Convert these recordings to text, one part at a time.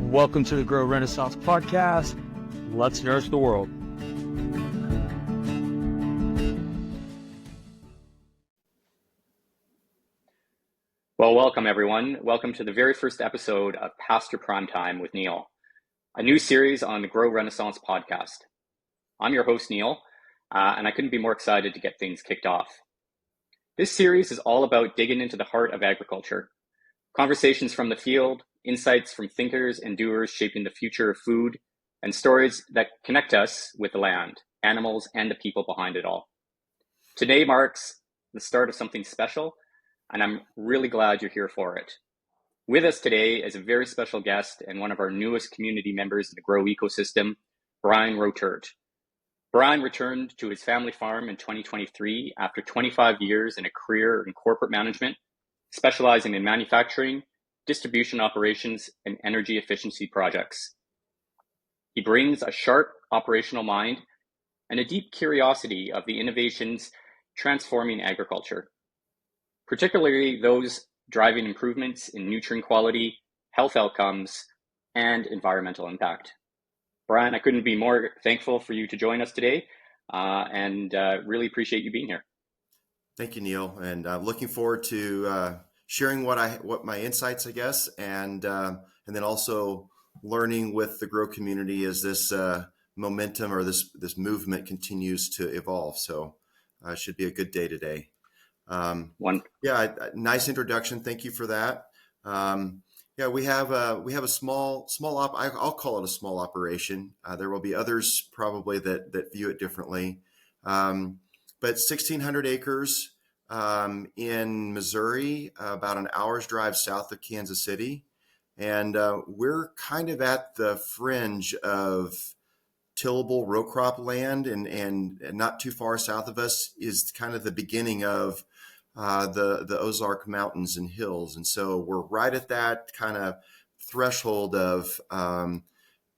Welcome to the Grow Renaissance podcast. Let's nourish the world. Well, welcome everyone. Welcome to the very first episode of Pasture Prime Time with Neil, a new series on the Grow Renaissance podcast. I'm your host, Neil, and I couldn't be more excited to get things kicked off. This series is all about digging into the heart of agriculture, conversations from the field, insights from thinkers and doers shaping the future of food, and stories that connect us with the land, animals, and the people behind it all. Today marks the start of something special, and I'm really glad you're here for it. With us today is a very special guest and one of our newest community members in the Grow ecosystem, Brian Rotert. Brian returned to his family farm in 2023 after 25 years in a career in corporate management, specializing in manufacturing, distribution operations, and energy efficiency projects. He brings a sharp operational mind and a deep curiosity of the innovations transforming agriculture, particularly those driving improvements in nutrient quality, health outcomes, and environmental impact. Brian, I couldn't be more thankful for you to join us today, and really appreciate you being here. Thank you, Neil, and looking forward to sharing what my insights, I guess, and then also learning with the Grow community as this momentum or this movement continues to evolve. So it should be a good day today. Nice introduction. Thank you for that. We have a small I'll call it a small operation. There will be others probably that view it differently. But 1,600 acres in Missouri, about an hour's drive south of Kansas City. And we're kind of at the fringe of tillable row crop land, and not too far south of us is kind of the beginning of the Ozark Mountains and hills. And so we're right at that kind of threshold of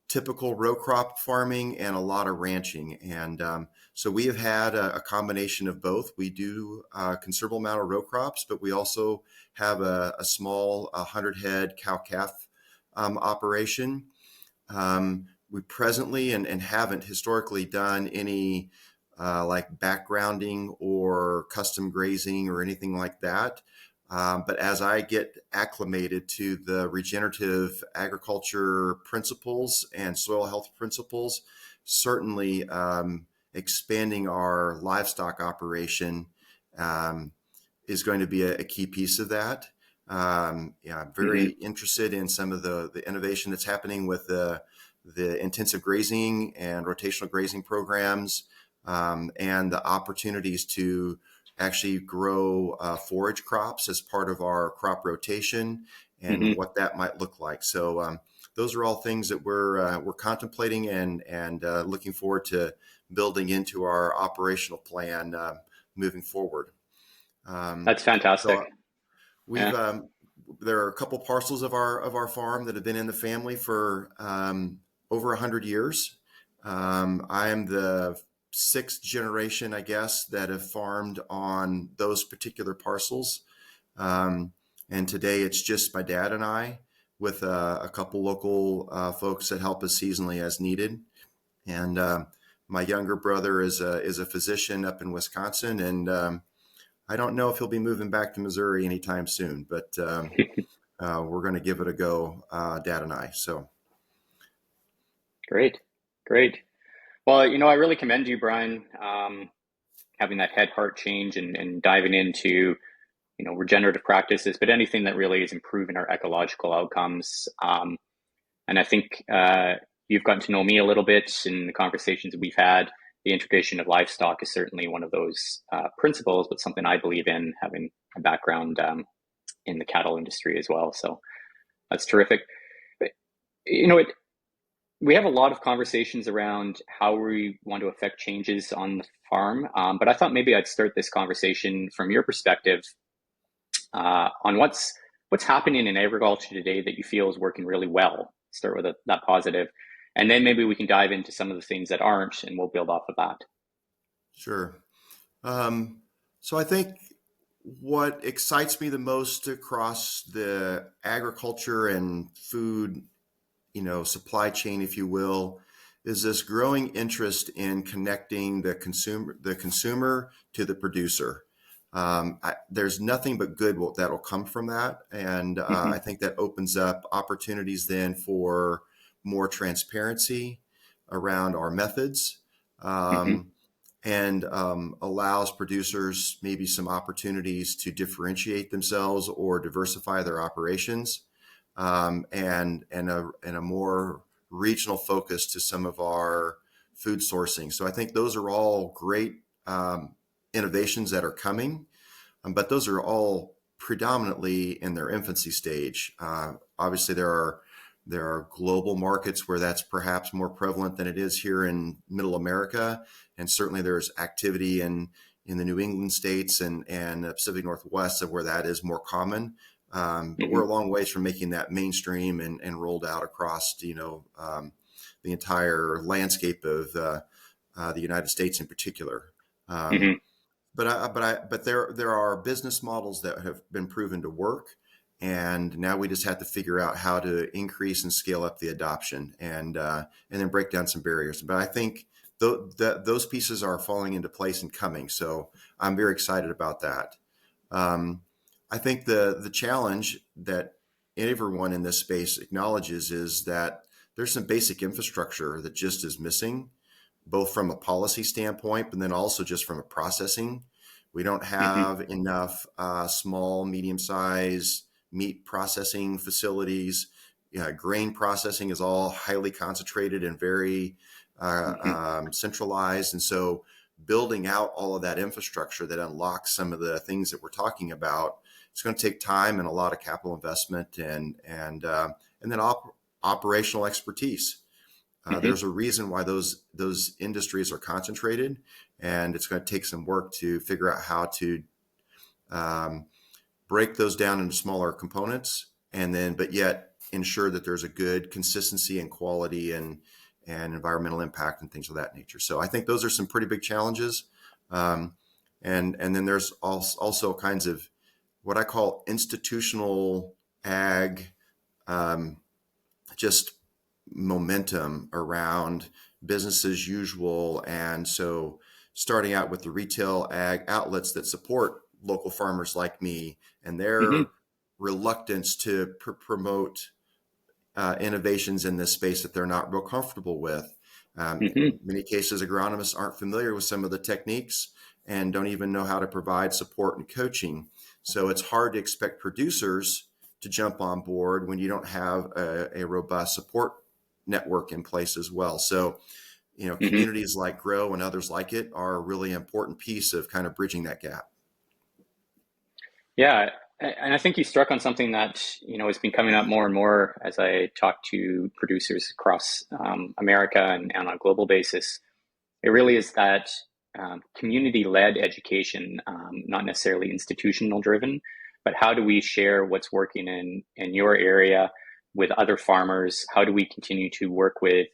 typical row crop farming and a lot of ranching. And so we have had a combination of both. We do a considerable amount of row crops, but we also have a small 100-head cow-calf operation. We presently and haven't historically done any like backgrounding or custom grazing or anything like that. But as I get acclimated to the regenerative agriculture principles and soil health principles, certainly expanding our livestock operation is going to be a key piece of that. I'm very interested in some of the innovation that's happening with the intensive grazing and rotational grazing programs, and the opportunities to actually grow forage crops as part of our crop rotation and what that might look like. So those are all things that we're contemplating and looking forward to building into our operational plan moving forward. That's fantastic. So there are a couple parcels of our farm that have been in the family for over 100 years. I am the sixth generation, I guess, that have farmed on those particular parcels. And today it's just my dad and I, with a couple local folks that help us seasonally as needed. And my younger brother is a physician up in Wisconsin, and I don't know if he'll be moving back to Missouri anytime soon, but we're going to give it a go, Dad and I. So Great. Well, I really commend you, Brian, having that heart change and diving into, regenerative practices, but anything that really is improving our ecological outcomes. And I think you've gotten to know me a little bit in the conversations that we've had. The integration of livestock is certainly one of those principles, but something I believe in, having a background in the cattle industry as well. So that's terrific. But, we have a lot of conversations around how we want to affect changes on the farm, but I thought maybe I'd start this conversation from your perspective on what's happening in agriculture today that you feel is working really well. Start with that positive, and then maybe we can dive into some of the things that aren't, and we'll build off of that. Sure. So I think what excites me the most across the agriculture and food supply chain, if you will, is this growing interest in connecting the consumer to the producer. There's nothing but good that'll come from that, and I think that opens up opportunities then for more transparency around our methods, and allows producers maybe some opportunities to differentiate themselves or diversify their operations, and a more regional focus to some of our food sourcing. So I think those are all great innovations that are coming, but those are all predominantly in their infancy stage. Obviously, there are global markets where that's perhaps more prevalent than it is here in Middle America, and certainly there's activity in the New England states and the Pacific Northwest where that is more common. But we're a long ways from making that mainstream and rolled out across the entire landscape of the United States in particular. But there are business models that have been proven to work, and now we just have to figure out how to increase and scale up the adoption, and then break down some barriers. But I think those pieces are falling into place and coming, so I'm very excited about that. I think the challenge that everyone in this space acknowledges is that there's some basic infrastructure that just is missing, both from a policy standpoint, but then also just from a processing. We don't have enough small, medium-sized meat processing facilities. Grain processing is all highly concentrated and very centralized. And so building out all of that infrastructure that unlocks some of the things that we're talking about, it's going to take time and a lot of capital investment and then operational expertise. There's a reason why those industries are concentrated, and it's going to take some work to figure out how to break those down into smaller components, but yet ensure that there's a good consistency and quality and environmental impact and things of that nature. So I think those are some pretty big challenges. And then there's also kinds of what I call institutional ag, just momentum around business as usual. And so starting out with the retail ag outlets that support local farmers like me and their reluctance to promote innovations in this space that they're not real comfortable with. In many cases, agronomists aren't familiar with some of the techniques and don't even know how to provide support and coaching. So it's hard to expect producers to jump on board when you don't have a robust support network in place as well. So, communities like Grow and others like it are a really important piece of kind of bridging that gap. Yeah, and I think you struck on something that, has been coming up more and more as I talk to producers across America and on a global basis. It really is that community-led education, not necessarily institutional driven, but how do we share what's working in your area with other farmers? How do we continue to work with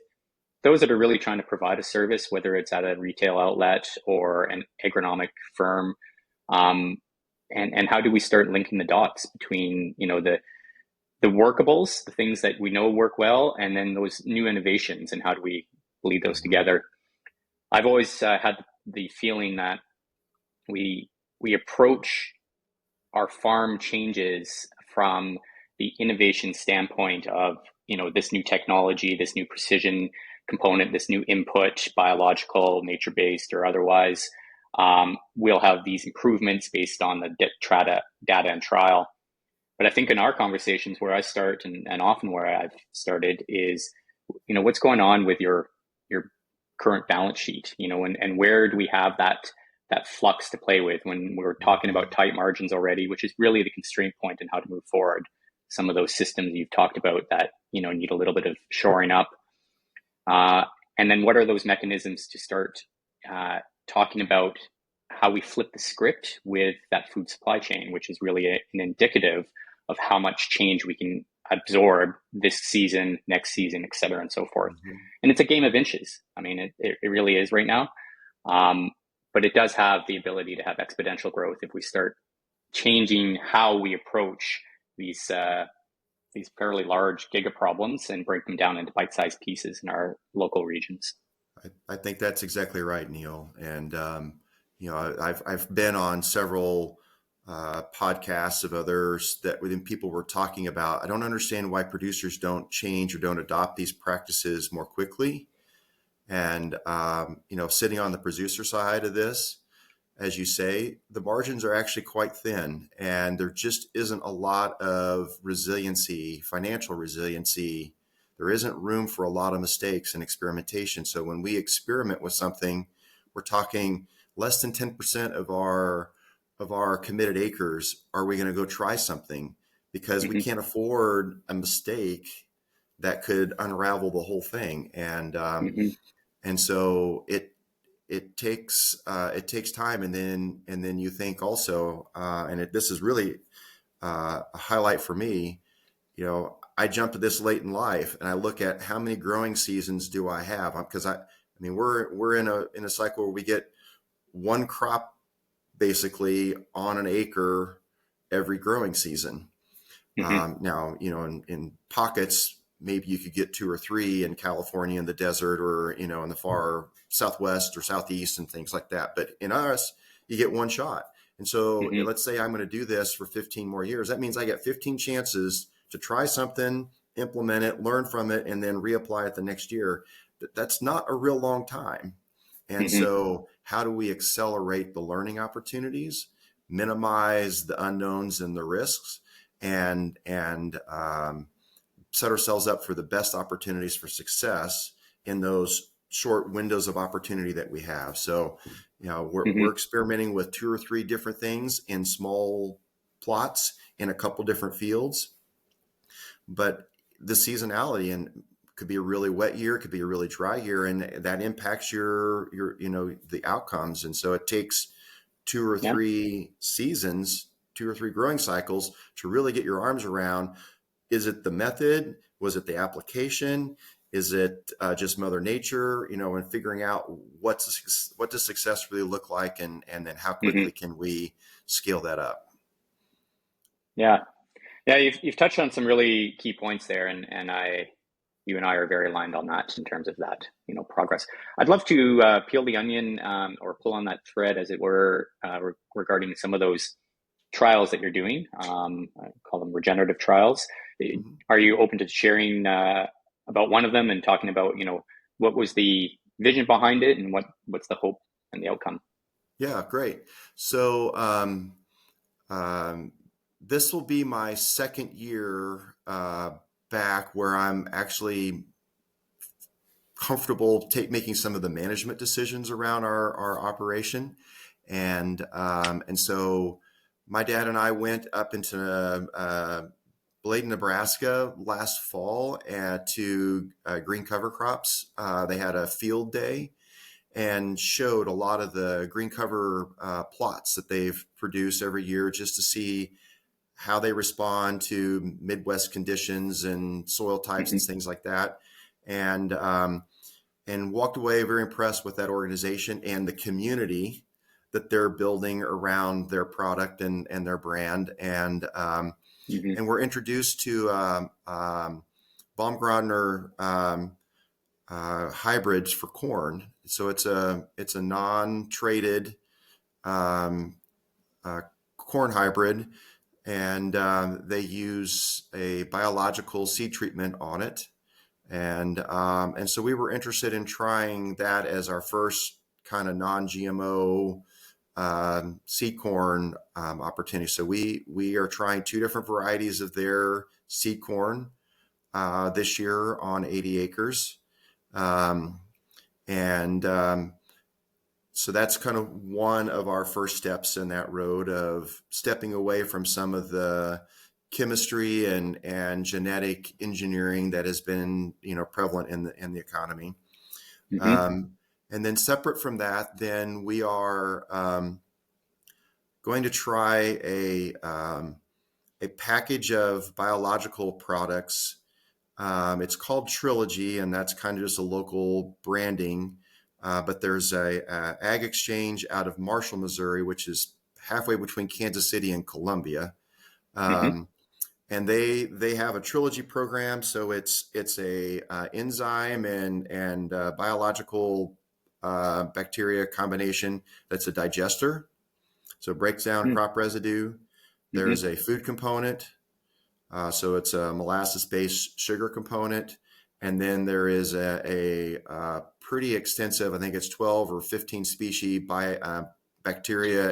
those that are really trying to provide a service, whether it's at a retail outlet or an agronomic firm? And how do we start linking the dots between, the workables, the things that we know work well, and then those new innovations, and how do we lead those together? I've always had the feeling that we approach our farm changes from the innovation standpoint of, this new technology, this new precision component, this new input, biological, nature-based or otherwise. We'll have these improvements based on the data and trial. But I think in our conversations where I start and often where I've started is, what's going on with your current balance sheet, and where do we have that flux to play with when we're talking about tight margins already, which is really the constraint point in how to move forward. Some of those systems you've talked about that, need a little bit of shoring up. And then what are those mechanisms to start talking about how we flip the script with that food supply chain, which is really an indicative of how much change we can absorb this season, next season, et cetera, and so forth. And it's a game of inches. I mean, it really is right now. But it does have the ability to have exponential growth if we start changing how we approach these these fairly large giga problems and break them down into bite-sized pieces in our local regions. I think that's exactly right, Neil. And I've been on several podcasts of others that within people were talking about. I don't understand why producers don't change or don't adopt these practices more quickly. And sitting on the producer side of this, as you say, the margins are actually quite thin, and there just isn't a lot of resiliency, financial resiliency. There isn't room for a lot of mistakes and experimentation. So when we experiment with something, we're talking less than 10% of our committed acres are we going to go try something, because we can't afford a mistake that could unravel the whole thing. And so it takes time, and then you think also, this is really a highlight for me. I jumped to this late in life, and I look at how many growing seasons do I have, because we're in a cycle where we get one crop basically on an acre every growing season. Now, in pockets, maybe you could get two or three in California in the desert, or, in the far Southwest or Southeast and things like that. But in us, you get one shot. And so let's say I'm going to do this for 15 more years. That means I get 15 chances to try something, implement it, learn from it, and then reapply it the next year. That's not a real long time. And so how do we accelerate the learning opportunities, minimize the unknowns and the risks, and set ourselves up for the best opportunities for success in those short windows of opportunity that we have? So, we're experimenting with 2 or 3 different things in small plots in a couple different fields, but the seasonality and could be a really wet year, could be a really dry year, and that impacts your the outcomes. And so it takes 2 or 3 seasons, 2 or 3 growing cycles to really get your arms around. Is it the method? Was it the application? Is it just Mother Nature? And figuring out what does success really look like, and then how quickly can we scale that up? Yeah, you've touched on some really key points there, and you and I are very aligned on that in terms of that, progress. I'd love to peel the onion, or pull on that thread, as it were, regarding some of those trials that you're doing. I call them regenerative trials. Are you open to sharing about one of them and talking about, what was the vision behind it, and what's the hope and the outcome? Yeah, great. So this will be my second year back where I'm actually comfortable making some of the management decisions around our operation. And so my dad and I went up into Bladen, Nebraska last fall to green cover crops. They had a field day and showed a lot of the green cover plots that they've produced every year, just to see how they respond to Midwest conditions and soil types and things like that. And walked away very impressed with that organization and the community that they're building around their product and their brand. And we're introduced to Baumgartner hybrids for corn. So it's a non-traded corn hybrid, and they use a biological seed treatment on it. And so we were interested in trying that as our first kind of non-GMO seed corn opportunity. So we are trying 2 different varieties of their seed corn this year on 80 acres. So that's kind of one of our first steps in that road of stepping away from some of the chemistry and genetic engineering that has been, prevalent in the economy. And then separate from that, then we are going to try a package of biological products. It's called Trilogy, and that's kind of just a local branding. But there's a ag exchange out of Marshall, Missouri, which is halfway between Kansas City and Columbia. and they have a trilogy program. So it's a enzyme and biological bacteria combination that's a digester. So it breaks down Mm. crop residue. Hmm. There's a food component. So it's a molasses-based sugar component. And then there is a pretty extensive, I think it's 12 or 15 species bacteria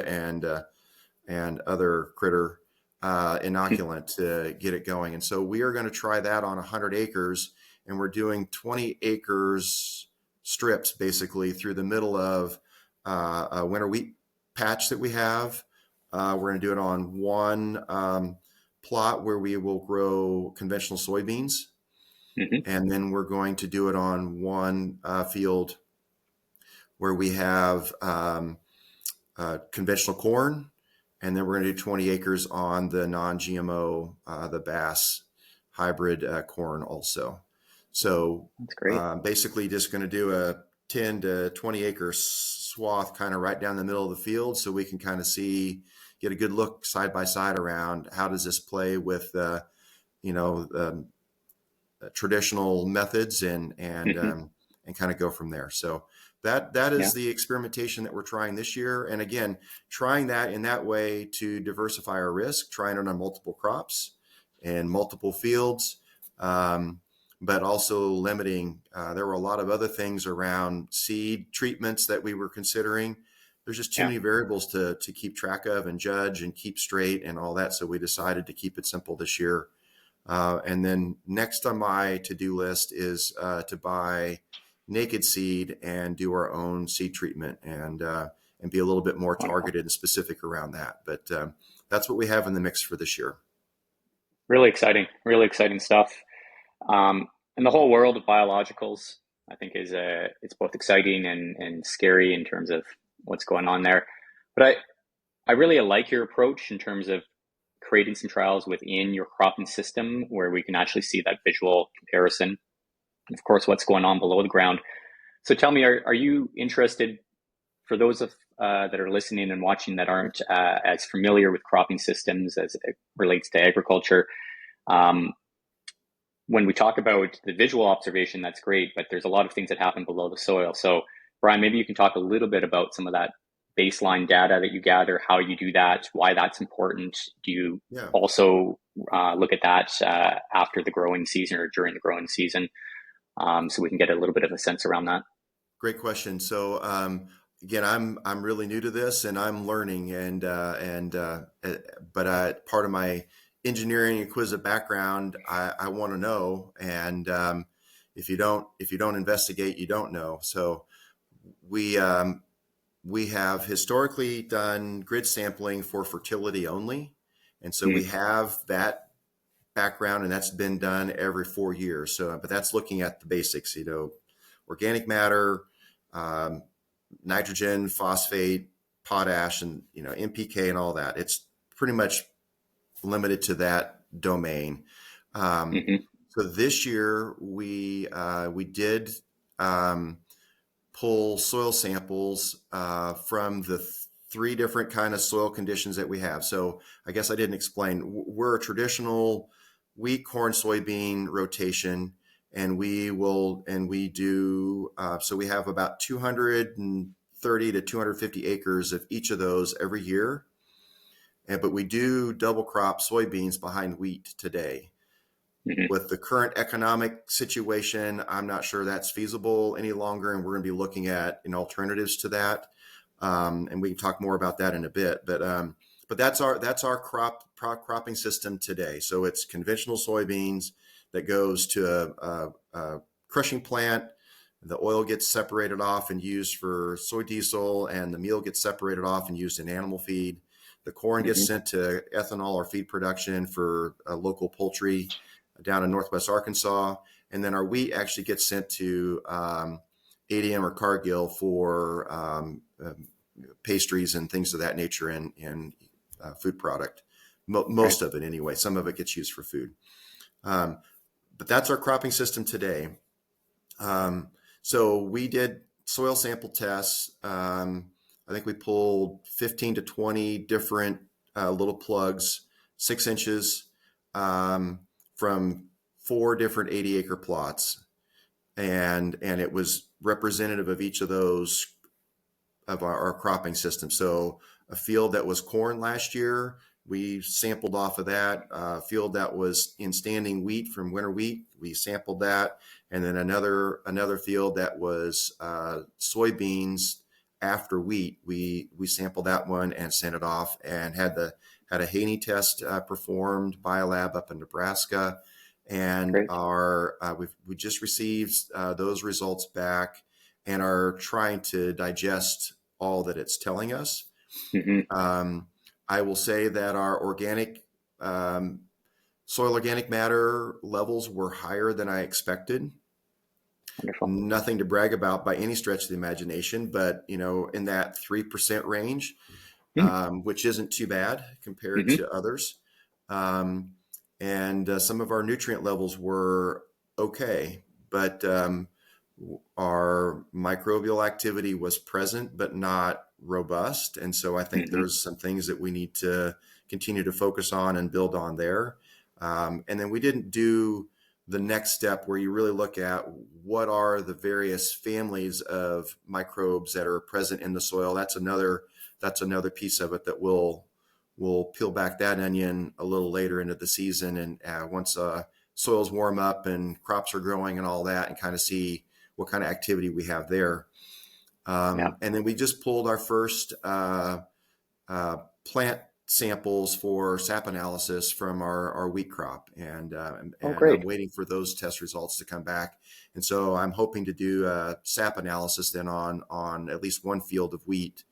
and other critter inoculant to get it going. And so we are going to try that on 100 acres, and we're doing 20 acres strips basically through the middle of a winter wheat patch that we have. We're going to do it on one plot where we will grow conventional soybeans. Hmm. And then we're going to do it on one field where we have conventional corn. And then we're going to do 20 acres on the non-GMO, the Bass hybrid corn also. So That's great. basically just going to do a 10 to 20 acre swath kind of right down the middle of the field so we can kind of get a good look side by side around how does this play with, traditional methods and Hmm. kind of go from there. So that Yeah. is the experimentation that we're trying this year. And again, trying that in that way to diversify our risk, trying it on multiple crops and multiple fields, but also limiting. There were a lot of other things around seed treatments that we were considering. There's just too Yeah. many variables to keep track of and judge and keep straight and all that. So we decided to keep it simple this year. And then next on my to-do list is to buy naked seed and do our own seed treatment and be a little bit more Wonderful. targeted and specific around that. But that's what we have in the mix for this year. Really exciting stuff. And the whole world of biologicals, I think, is it's both exciting and scary in terms of what's going on there. But I really like your approach in terms of creating some trials within your cropping system where we can actually see that visual comparison, and of course, what's going on below the ground. So tell me, are you interested, for those of that are listening and watching that aren't as familiar with cropping systems as it relates to agriculture? Um, when we talk about the visual observation, that's great, but there's a lot of things that happen below the soil. So, Brian, maybe you can talk a little bit about some of that baseline data that you gather, how you do that, why that's important. Do you Yeah. also look at that after the growing season or during the growing season, so we can get a little bit of a sense around that? Great question. So again, I'm really new to this and I'm learning but part of my engineering inquisitive background, I want to know. And if you don't investigate, you don't know. So we have historically done grid sampling for fertility only, and so we have that background, and that's been done every 4 years. So, but that's looking at the basics, organic matter, um, nitrogen, phosphate, potash, and NPK and all that. It's pretty much limited to that domain. Um, Mm-hmm. so this year we did pull soil samples from the three different kind of soil conditions that we have. So I guess I didn't explain. We're a traditional wheat, corn, soybean rotation, and we do. So we have about 230 to 250 acres of each of those every year. But we do double crop soybeans behind wheat today. Mm-hmm. With the current economic situation, I'm not sure that's feasible any longer, and we're going to be looking at alternatives to that. And we can talk more about that in a bit. But that's our cropping system today. So it's conventional soybeans that goes to a crushing plant. The oil gets separated off and used for soy diesel, and the meal gets separated off and used in animal feed. The corn Mm-hmm. gets sent to ethanol or feed production for local poultry down in Northwest Arkansas. And then our wheat actually gets sent to ADM or Cargill for pastries and things of that nature and food product. Most of it anyway. Some of it gets used for food. But that's our cropping system today. So we did soil sample tests. I think we pulled 15 to 20 different little plugs, 6 inches. from 4 different 80-acre plots, and it was representative of each of those of our cropping system. So a field that was corn last year, we sampled off of that. A field that was in standing wheat from winter wheat, we sampled that. And then another field that was soybeans after wheat, we sampled that one and sent it off, and had a Haney test performed by a lab up in Nebraska. And Great. we just received those results back, and are trying to digest all that it's telling us. Mm-hmm. I will say that our soil organic matter levels were higher than I expected. Wonderful. Nothing to brag about by any stretch of the imagination, but in that 3% range, which isn't too bad compared to others. And some of our nutrient levels were okay, but our microbial activity was present but not robust. And so I think there's some things that we need to continue to focus on and build on there. And then we didn't do the next step where you really look at what are the various families of microbes that are present in the soil. That's another piece of it that we'll peel back that onion a little later into the season. And once soils warm up and crops are growing and all that, and kind of see what kind of activity we have there. And then we just pulled our first plant samples for sap analysis from our wheat crop, and Great. I'm waiting for those test results to come back. And so I'm hoping to do a sap analysis then on at least one field of wheat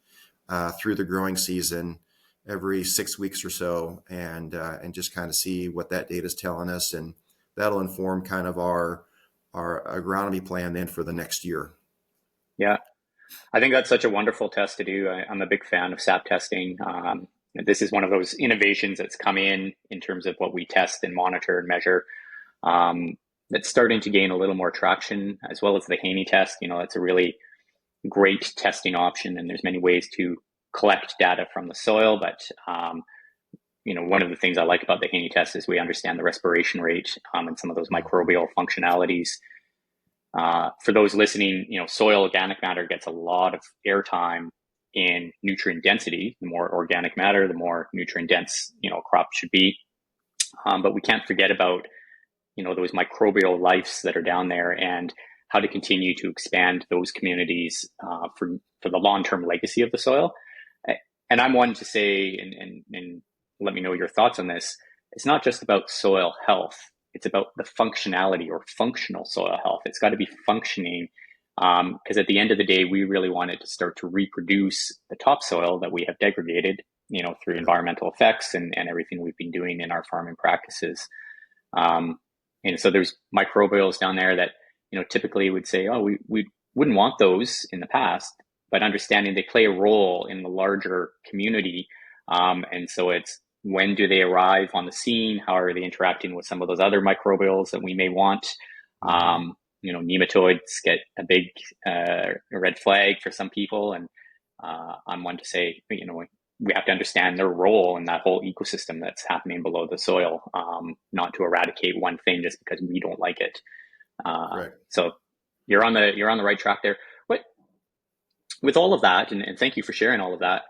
through the growing season every 6 weeks or so, and just kind of see what that data is telling us, and that'll inform kind of our agronomy plan then for the next year. Yeah, I think that's such a wonderful test to do. I'm a big fan of SAP testing. This is one of those innovations that's come in terms of what we test and monitor and measure. That's starting to gain a little more traction, as well as the Haney test. It's a really great testing option, and there's many ways to collect data from the soil. But one of the things I like about the Haney test is we understand the respiration rate and some of those microbial functionalities. For those listening, soil organic matter gets a lot of airtime in nutrient density. The more organic matter, the more nutrient dense, crop should be. But we can't forget about, those microbial lives that are down there, and how to continue to expand those communities for the long-term legacy of the soil. And I'm one to say, and let me know your thoughts on this, it's not just about soil health. It's about the functionality or functional soil health. It's got to be functioning, because at the end of the day, we really want it to start to reproduce the topsoil that we have degraded, through environmental effects and everything we've been doing in our farming practices. And so there's microbials down there that, typically would say, oh, we wouldn't want those in the past, but understanding they play a role in the larger community. And so it's, when do they arrive on the scene? How are they interacting with some of those other microbials that we may want? Nematodes get a big red flag for some people. And I'm one to say, we have to understand their role in that whole ecosystem that's happening below the soil, not to eradicate one thing just because we don't like it. Right. So you're on the right track there. But with all of that, and thank you for sharing all of that,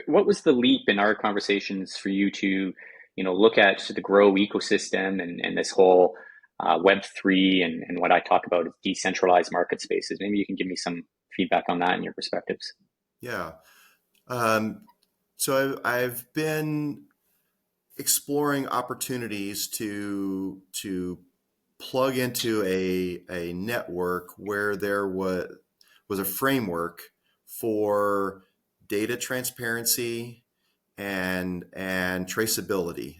what was the leap in our conversations for you to, look at the grow ecosystem and this whole Web3 and what I talk about is decentralized market spaces? Maybe you can give me some feedback on that and your perspectives. Yeah. So I've been exploring opportunities to plug into a network where there was a framework for data transparency and traceability.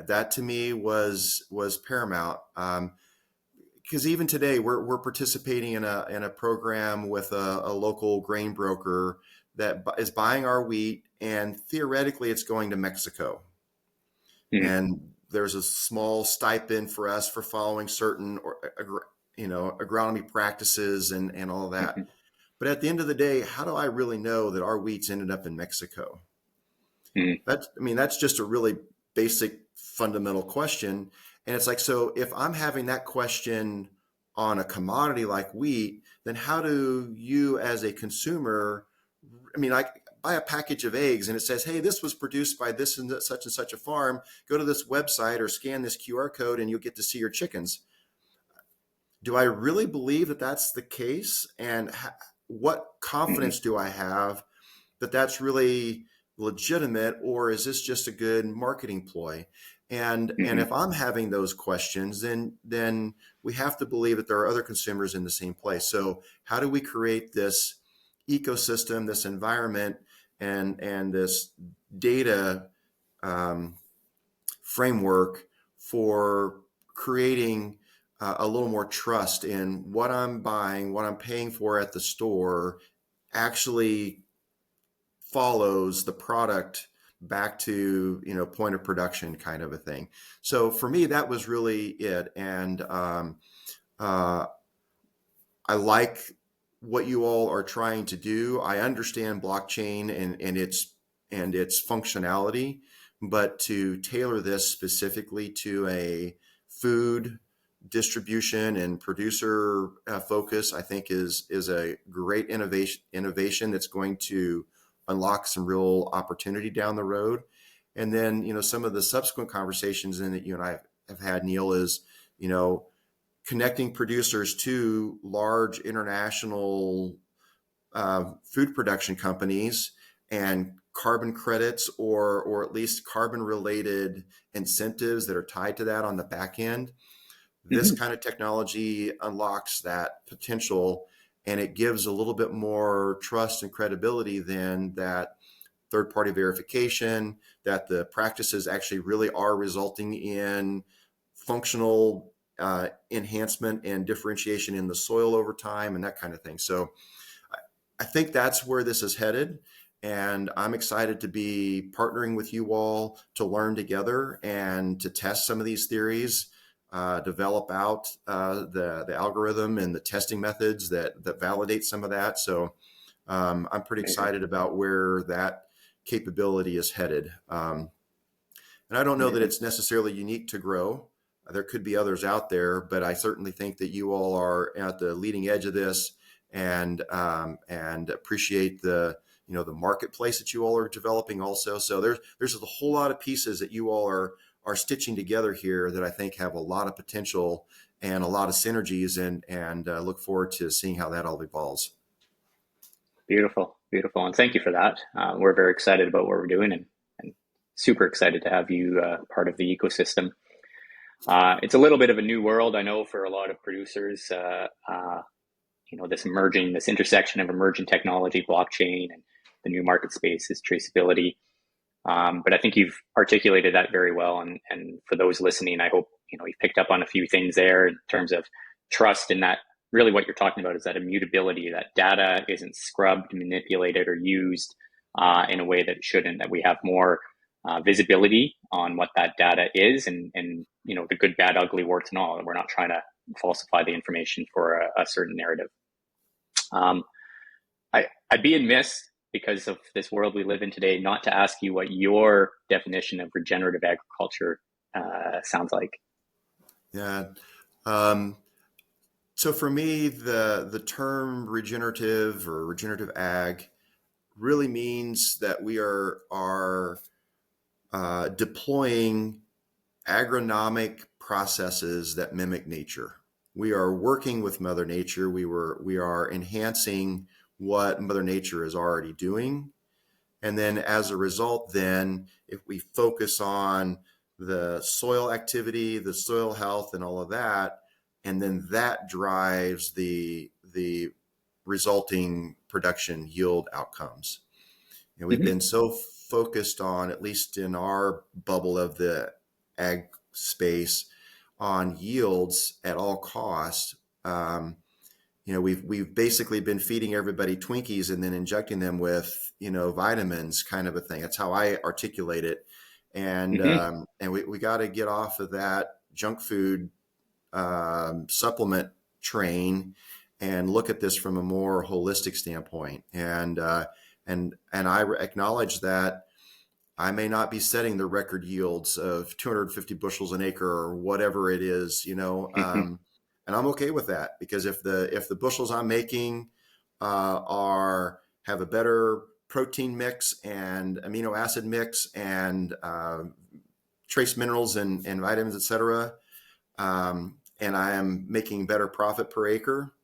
That to me was paramount, because even today we're participating in a program with a local grain broker that is buying our wheat, and theoretically it's going to Mexico. And there's a small stipend for us for following certain agronomy practices and all that. But at the end of the day, how do I really know that our wheat's ended up in Mexico? That's just a really basic fundamental question. And it's like, so if I'm having that question on a commodity like wheat, then how do you as a consumer, I mean, I buy a package of eggs and it says, hey, this was produced by this and such a farm. Go to this website or scan this QR code and you'll get to see your chickens. Do I really believe that that's the case? And what confidence do I have that that's really legitimate, or is this just a good marketing ploy? And if I'm having those questions, then we have to believe that there are other consumers in the same place. So how do we create this ecosystem, this environment, and this data framework for creating a little more trust in what I'm buying, what I'm paying for at the store actually follows the product back to, point of production kind of a thing. So for me, that was really it. And I like what you all are trying to do. I understand blockchain and its functionality, but to tailor this specifically to a food distribution and producer focus, I think is a great innovation that's going to unlock some real opportunity down the road. And then, some of the subsequent conversations that you and I have had, Neil, is, connecting producers to large international food production companies and carbon credits or at least carbon related incentives that are tied to that on the back end. This kind of technology unlocks that potential, and it gives a little bit more trust and credibility than that third-party verification, that the practices actually really are resulting in functional enhancement and differentiation in the soil over time and that kind of thing. So I think that's where this is headed. And I'm excited to be partnering with you all to learn together and to test some of these theories, develop out the algorithm and the testing methods that validate some of that. So I'm pretty excited about where that capability is headed. And I don't know that it's necessarily unique to Grow. There could be others out there, but I certainly think that you all are at the leading edge of this and appreciate the marketplace that you all are developing also. So there's a whole lot of pieces that you all are stitching together here that I think have a lot of potential and a lot of synergies, and look forward to seeing how that all evolves. Beautiful. And thank you for that. We're very excited about what we're doing and super excited to have you part of the ecosystem. It's a little bit of a new world, I know, for a lot of producers, this intersection of emerging technology, blockchain, and the new market space is traceability. But I think you've articulated that very well. And for those listening, I hope, you've picked up on a few things there in terms of trust, and that really what you're talking about is that immutability, that data isn't scrubbed, manipulated, or used in a way that it shouldn't, that we have more visibility on what that data is and the good, bad, ugly, warts and all. We're not trying to falsify the information for a certain narrative. I'd be amiss, because of this world we live in today, not to ask you what your definition of regenerative agriculture sounds like. Yeah. So for me, the term regenerative or regenerative ag really means that we are deploying agronomic processes that mimic nature. We are working with Mother Nature. We are enhancing what Mother Nature is already doing. And then as a result, then if we focus on the soil activity, the soil health and all of that, and then that drives the resulting production yield outcomes. And we've been so focused on, at least in our bubble of the ag space, on yields at all costs. We've basically been feeding everybody Twinkies and then injecting them with, vitamins, kind of a thing. That's how I articulate it. And we got to get off of that junk food supplement train and look at this from a more holistic standpoint. And I acknowledge that I may not be setting the record yields of 250 bushels an acre or whatever it is, and I'm okay with that, because if the bushels I'm making are have a better protein mix and amino acid mix and trace minerals and vitamins, etc., and I am making better profit per acre,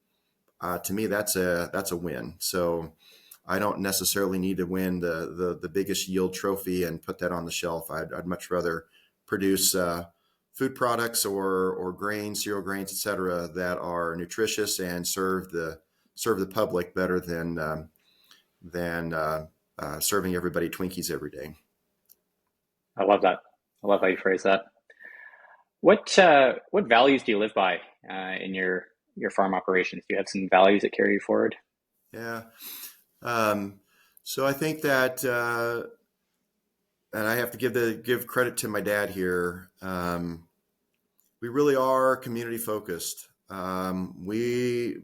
to me that's a win. So I don't necessarily need to win the biggest yield trophy and put that on the shelf. I'd much rather produce food products or grains, cereal grains, etc., that are nutritious and serve the public better than serving everybody Twinkies every day. I love that. I love how you phrase that. What values do you live by in your farm operations? Do you have some values that carry you forward? Yeah. So I think that, and I have to give credit to my dad here. We really are community focused. We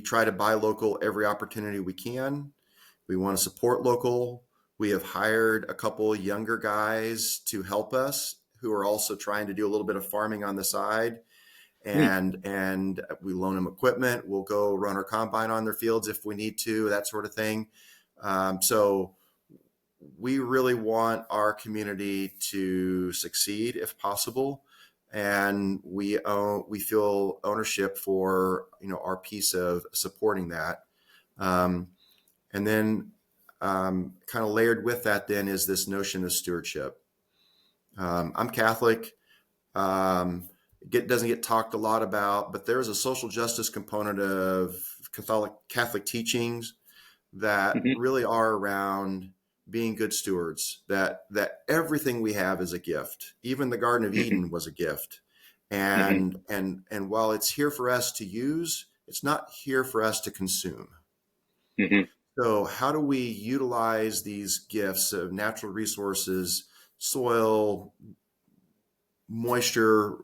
try to buy local every opportunity we can. We want to support local. We have hired a couple younger guys to help us who are also trying to do a little bit of farming on the side. And we loan them equipment. We'll go run our combine on their fields if we need to, that sort of thing. So we really want our community to succeed if possible, and we feel ownership for our piece of supporting that. And then kind of layered with that then is this notion of stewardship. I'm Catholic. Doesn't get talked a lot about, but there's a social justice component of Catholic teachings that really are around being good stewards, that everything we have is a gift. Even the Garden of Eden was a gift. And while it's here for us to use, it's not here for us to consume. So how do we utilize these gifts of natural resources, soil, moisture,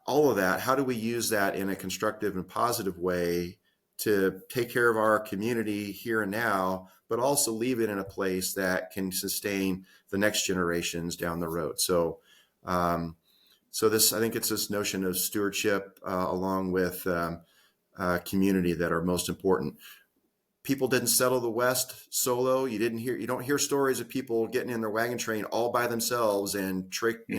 all of that? How do we use that in a constructive and positive way to take care of our community here and now, but also leave it in a place that can sustain the next generations down the road? So, I think it's this notion of stewardship along with community that are most important. People didn't settle the West solo. You don't hear stories of people getting in their wagon train all by themselves and trekking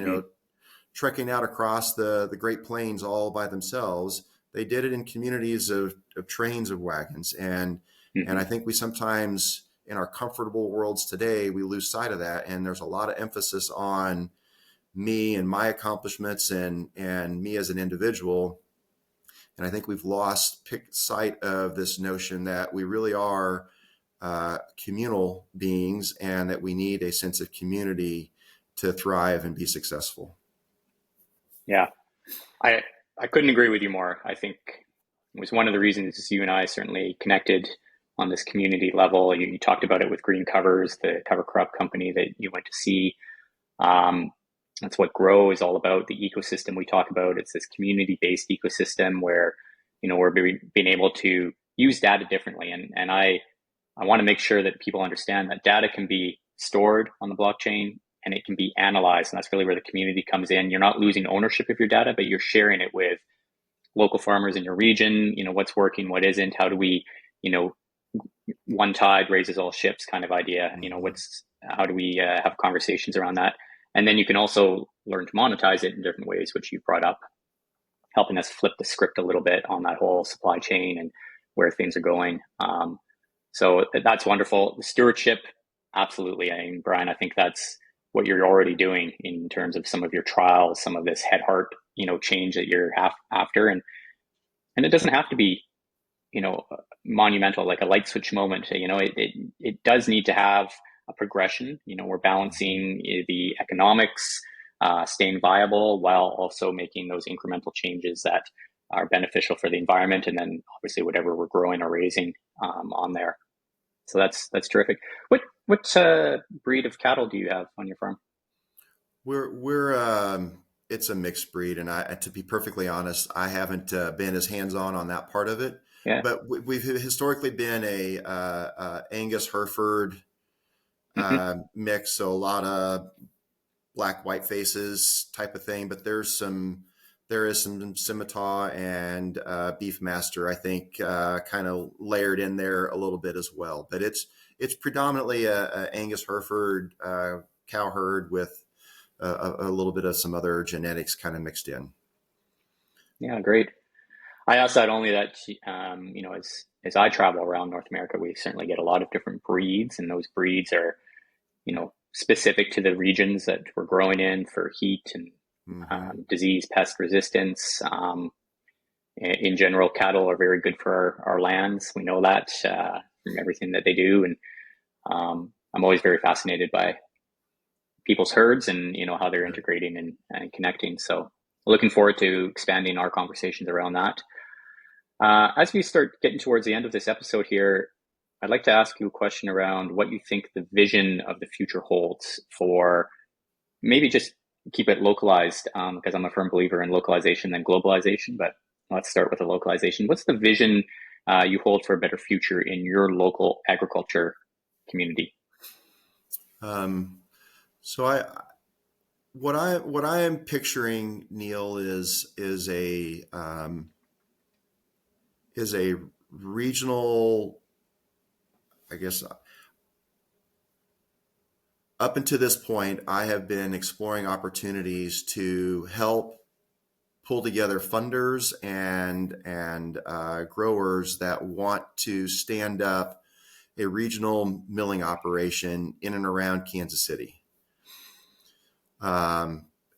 out across the Great Plains all by themselves. They did it in communities of trains of wagons. And I think we sometimes, in our comfortable worlds today, we lose sight of that. And there's a lot of emphasis on me and my accomplishments and me as an individual. And I think we've lost sight of this notion that we really are communal beings and that we need a sense of community to thrive and be successful. Yeah, I couldn't agree with you more. I think it was one of the reasons you and I certainly connected on this community level. You talked about it with Green Covers, the cover crop company that you went to see. That's what Grow is all about, the ecosystem we talk about. It's this community-based ecosystem where, we're being able to use data differently. And I want to make sure that people understand that data can be stored on the blockchain and it can be analyzed. And that's really where the community comes in. You're not losing ownership of your data, but you're sharing it with local farmers in your region. What's working, what isn't, how do we, one tide raises all ships kind of idea. How do we have conversations around that? And then you can also learn to monetize it in different ways, which you brought up, helping us flip the script a little bit on that whole supply chain and where things are going. So that's wonderful. The stewardship, absolutely. Brian, I think that's what you're already doing in terms of some of your trials, some of this head heart, change that you're after. And it doesn't have to be, monumental, like a light switch moment. It does need to have a progression. We're balancing the economics, staying viable while also making those incremental changes that are beneficial for the environment, and then obviously whatever we're growing or raising on there. So that's terrific. What breed of cattle do you have on your farm? We're it's a mixed breed, and to be perfectly honest, I haven't been as hands-on on that part of it. Yeah. But we've historically been a Angus Hereford Hmm. mix. So a lot of black white faces type of thing, but there is some scimitar and beefmaster, I think, kind of layered in there a little bit as well. But it's predominantly a Angus Hereford cow herd with a little bit of some other genetics kind of mixed in. Yeah, great. I ask that only that, as I travel around North America, we certainly get a lot of different breeds, and those breeds are, specific to the regions that we're growing in for heat and Mm-hmm. disease, pest resistance. In general, cattle are very good for our lands. We know that from everything that they do, and I'm always very fascinated by people's herds and how they're integrating and connecting. So, looking forward to expanding our conversations around that. As we start getting towards the end of this episode here, I'd like to ask you a question around what you think the vision of the future holds for maybe just keep it localized, because I'm a firm believer in localization than globalization. But let's start with the localization. What's the vision you hold for a better future in your local agriculture community? Um, so what I am picturing, Neil, is a regional, I guess. Up until this point, I have been exploring opportunities to help pull together funders and growers that want to stand up a regional milling operation in and around Kansas City.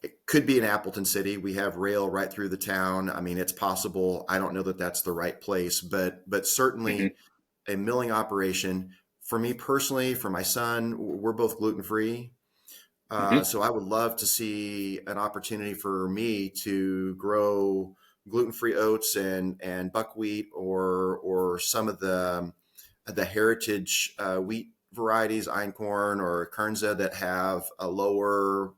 It could be in Appleton City. We have rail right through the town. I mean, it's possible. I don't know that that's the right place, but Hmm. certainly a milling operation. For me personally, for my son, we're both gluten free. Hmm. So I would love to see an opportunity for me to grow gluten-free oats and buckwheat or some of the heritage wheat varieties, einkorn or kernza, that have a lower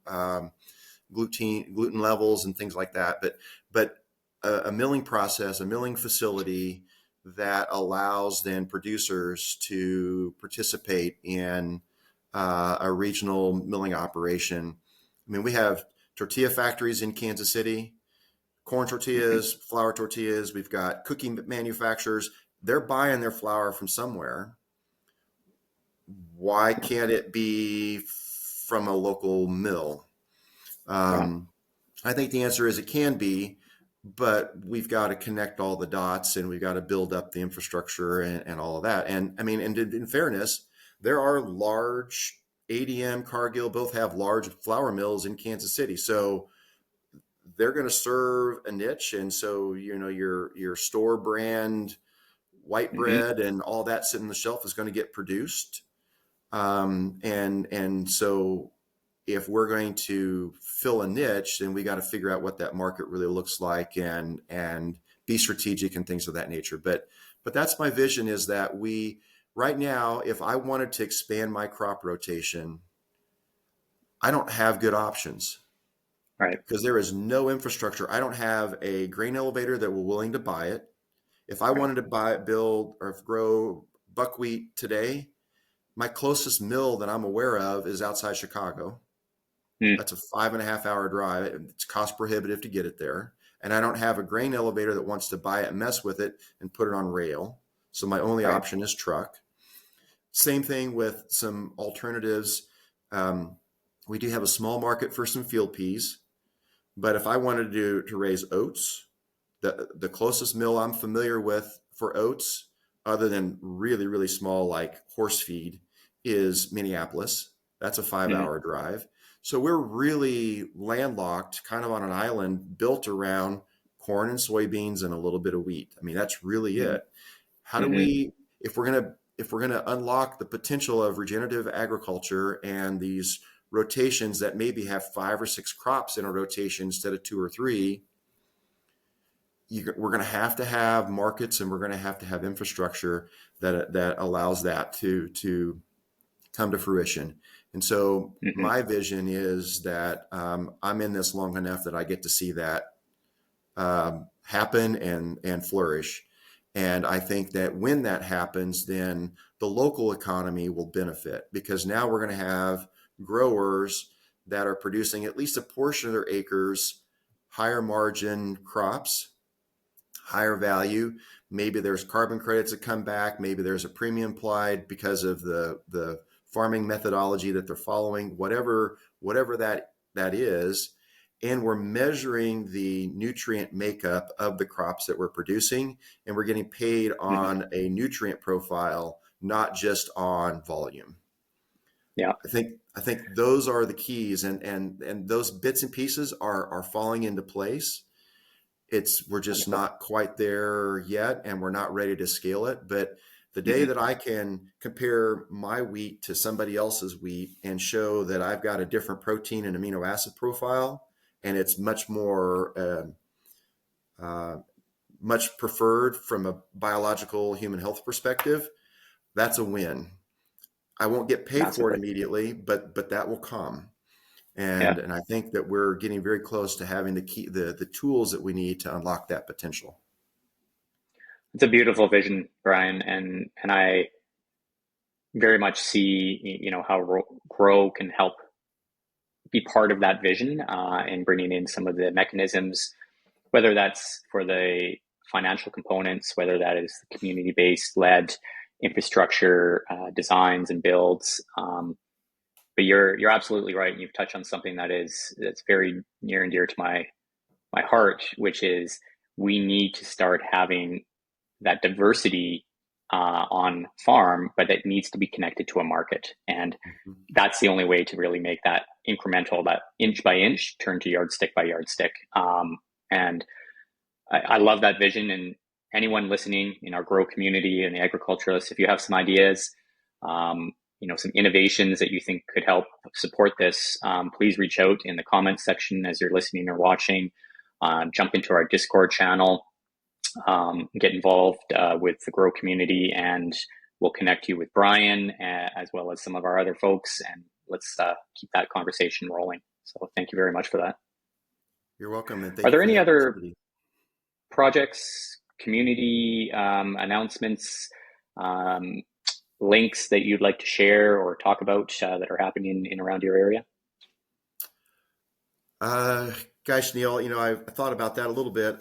gluten levels and things like that. But a milling process, a milling facility that allows then producers to participate in a regional milling operation. I mean, we have tortilla factories in Kansas City, corn Hmm. tortillas, flour tortillas. We've got cookie manufacturers. They're buying their flour from somewhere. Why can't it be from a local mill? Yeah. Um, I think the answer is it can be, but we've got to connect all the dots and we've got to build up the infrastructure and all of that. And I mean, and in fairness, there are large ADM, Cargill, both have large flour mills in Kansas City. So they're going to serve a niche. And so, your store brand white Hmm. bread and all that sitting on the shelf is going to get produced. And so if we're going to fill a niche, then we got to figure out what that market really looks like and be strategic and things of that nature. But that's my vision, is that we right now, if I wanted to expand my crop rotation, I don't have good options Right. because there is no infrastructure. I don't have a grain elevator that will willing to buy it. If I Right. wanted to build or grow buckwheat today, my closest mill that I'm aware of is outside Chicago. Mm. That's a 5.5 hour drive. It's cost prohibitive to get it there. And I don't have a grain elevator that wants to buy it, mess with it, and put it on rail. So my only Right. option is truck. Same thing with some alternatives. Um, we do have a small market for some field peas, but if I wanted to raise oats, the closest mill I'm familiar with for oats, other than really, really small like horse feed, is Minneapolis. That's a 5 hour drive. So we're really landlocked, kind of on an island built around corn and soybeans and a little bit of wheat. I mean, that's really Hmm. it. How do Hmm. we, if we're gonna unlock the potential of regenerative agriculture and these rotations that maybe have 5 or 6 crops in a rotation instead of 2 or 3, we're going to have markets and we're going to have infrastructure that allows that to come to fruition. And so Hmm. my vision is that I'm in this long enough that I get to see that happen and flourish. And I think that when that happens, then the local economy will benefit, because now we're going to have growers that are producing at least a portion of their acres, higher margin crops, higher value. Maybe there's carbon credits that come back. Maybe there's a premium applied because of the farming methodology that they're following, whatever that is. And we're measuring the nutrient makeup of the crops that we're producing, and we're getting paid on a nutrient profile, not just on volume. Yeah. I think those are the keys, and those bits and pieces are falling into place. We're just Wonderful. not quite there yet, and we're not ready to scale it. But the day that I can compare my wheat to somebody else's wheat and show that I've got a different protein and amino acid profile, and it's much more much preferred from a biological human health perspective, that's a win. I won't get paid for it Massively. immediately, but that will come. Yeah. And I think that we're getting very close to having the tools that we need to unlock that potential. It's a beautiful vision, Brian, and I very much see, how Grow can help be part of that vision, and bringing in some of the mechanisms, whether that's for the financial components, whether that is the community-based led infrastructure designs and builds. But you're absolutely right, and you've touched on something that's very near and dear to my heart, which is we need to start having that diversity on farm, but it needs to be connected to a market. And that's the only way to really make that incremental, that inch by inch, turn to yardstick by yardstick. And I love that vision. And anyone listening in our Grow community and the agriculturalists, if you have some ideas, some innovations that you think could help support this, please reach out in the comments section as you're listening or watching. Jump into our Discord channel. Get involved with the Grow community, and we'll connect you with Brian as well as some of our other folks, and let's keep that conversation rolling. So thank you very much for that. You're welcome, and thank Are you there for any the other opportunity. projects, community announcements, links that you'd like to share or talk about that are happening in around your area? Gosh, Neil, I thought about that a little bit.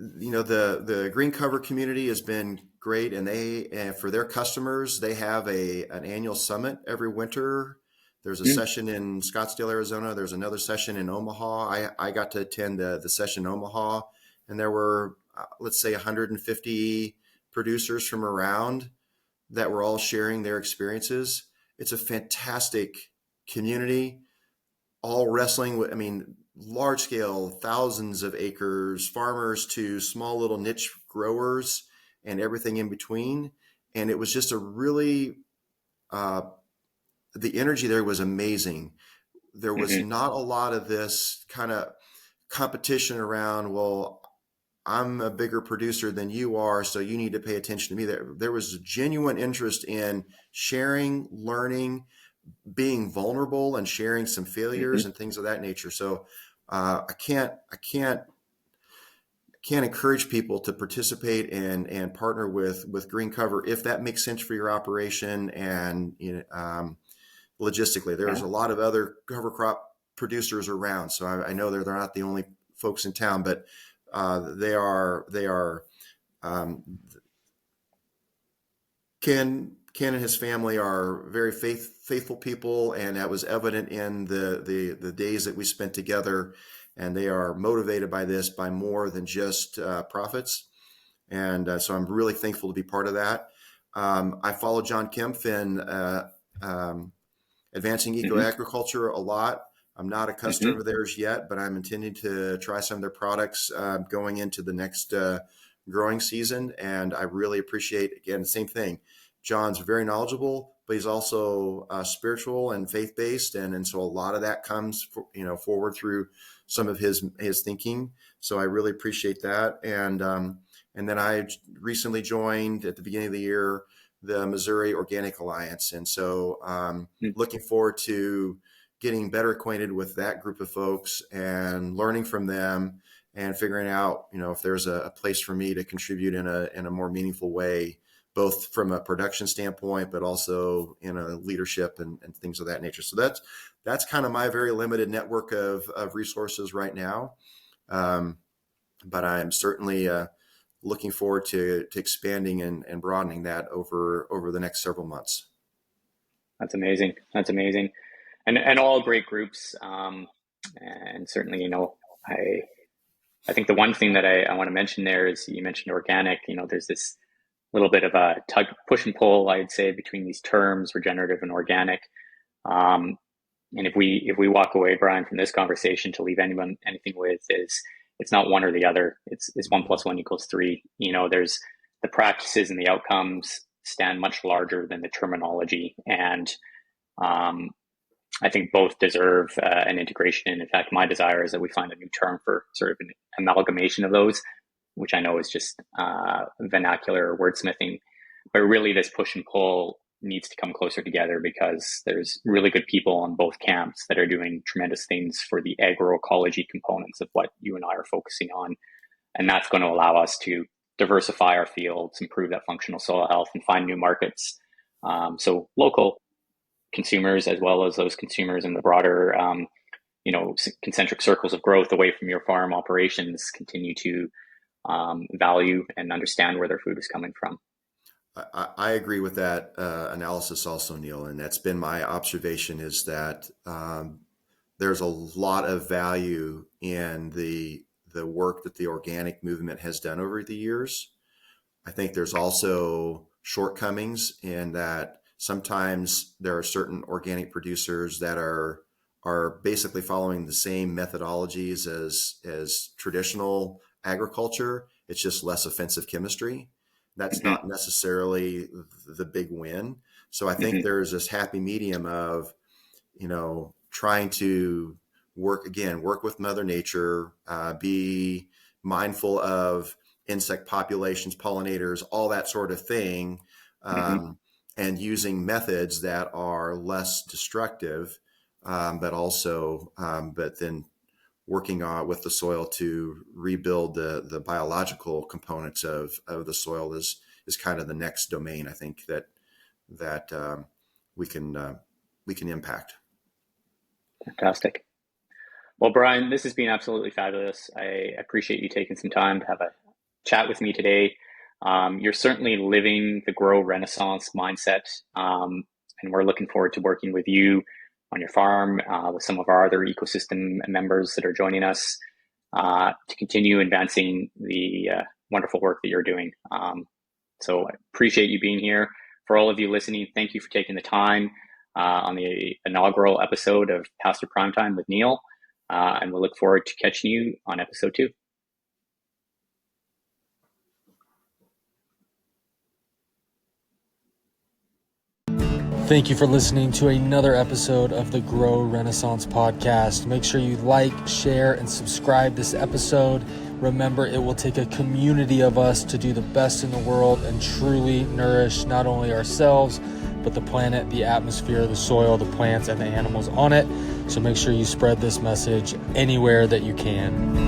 The green cover community has been great, and for their customers, they have an annual summit every winter. There's a session in Scottsdale, Arizona. There's another session in Omaha. I got to attend the session in Omaha, and there were, let's say, 150 producers from around that were all sharing their experiences. It's a fantastic community, all wrestling with, large scale, thousands of acres, farmers to small little niche growers and everything in between. And it was just a really, the energy there was amazing. There was not a lot of this kind of competition around, well, I'm a bigger producer than you are, so you need to pay attention to me. There was a genuine interest in sharing, learning, being vulnerable, and sharing some failures and things of that nature. So I can't encourage people to participate and partner with Green Cover if that makes sense for your operation. And logistically, there's a lot of other cover crop producers around, so I know they're not the only folks in town, but they are. Ken and his family are very faithful people, and that was evident in the days that we spent together. And they are motivated by this, by more than just profits. And so I'm really thankful to be part of that. I follow John Kempf in Advancing Eco Agriculture a lot. I'm not a customer of theirs yet, but I'm intending to try some of their products going into the next growing season. And I really appreciate, again, the same thing. John's very knowledgeable, but he's also spiritual and faith-based. And so a lot of that comes, forward through some of his thinking. So I really appreciate that. And then I recently joined at the beginning of the year, the Missouri Organic Alliance. And so looking forward to getting better acquainted with that group of folks and learning from them and figuring out, if there's a place for me to contribute in a more meaningful way, both from a production standpoint, but also in a leadership and things of that nature. So that's kind of my very limited network of resources right now. But I'm certainly looking forward to expanding and broadening that over the next several months. That's amazing. That's amazing. And all great groups. And certainly, I think the one thing that I want to mention there is you mentioned organic. There's this little bit of a push and pull, I'd say, between these terms, regenerative and organic. And if we walk away, Brian, from this conversation to leave anything with is it's not one or the other. It's 1 + 1 = 3. There's the practices and the outcomes stand much larger than the terminology. And I think both deserve an integration. And in fact, my desire is that we find a new term for sort of an amalgamation of those, which I know is just vernacular wordsmithing. But really, this push and pull needs to come closer together, because there's really good people on both camps that are doing tremendous things for the agroecology components of what you and I are focusing on. And that's going to allow us to diversify our fields, improve that functional soil health, and find new markets. So local consumers, as well as those consumers in the broader, concentric circles of growth away from your farm operations, continue to value and understand where their food is coming from. I agree with that analysis also, Neil, and that's been my observation, is that there's a lot of value in the work that the organic movement has done over the years. I think there's also shortcomings in that sometimes there are certain organic producers that are basically following the same methodologies as traditional agriculture. It's just less offensive chemistry. That's not necessarily the big win. So I think there's this happy medium of, trying to work with Mother Nature, be mindful of insect populations, pollinators, all that sort of thing, and using methods that are less destructive, but then working on with the soil to rebuild the biological components of the soil is kind of the next domain, I think, that we can impact. Fantastic. Well, Brian, this has been absolutely fabulous. I appreciate you taking some time to have a chat with me today. You're certainly living the Grow Renaissance mindset, and we're looking forward to working with you on your farm, with some of our other ecosystem members that are joining us, to continue advancing the wonderful work that you're doing. So I appreciate you being here. For all of you listening, thank you for taking the time on the inaugural episode of Pasture Prime Time with Neil, and we'll look forward to catching you on episode 2. Thank you for listening to another episode of the Grow Renaissance podcast. Make sure you like, share, and subscribe this episode. Remember, it will take a community of us to do the best in the world and truly nourish not only ourselves, but the planet, the atmosphere, the soil, the plants, and the animals on it. So make sure you spread this message anywhere that you can.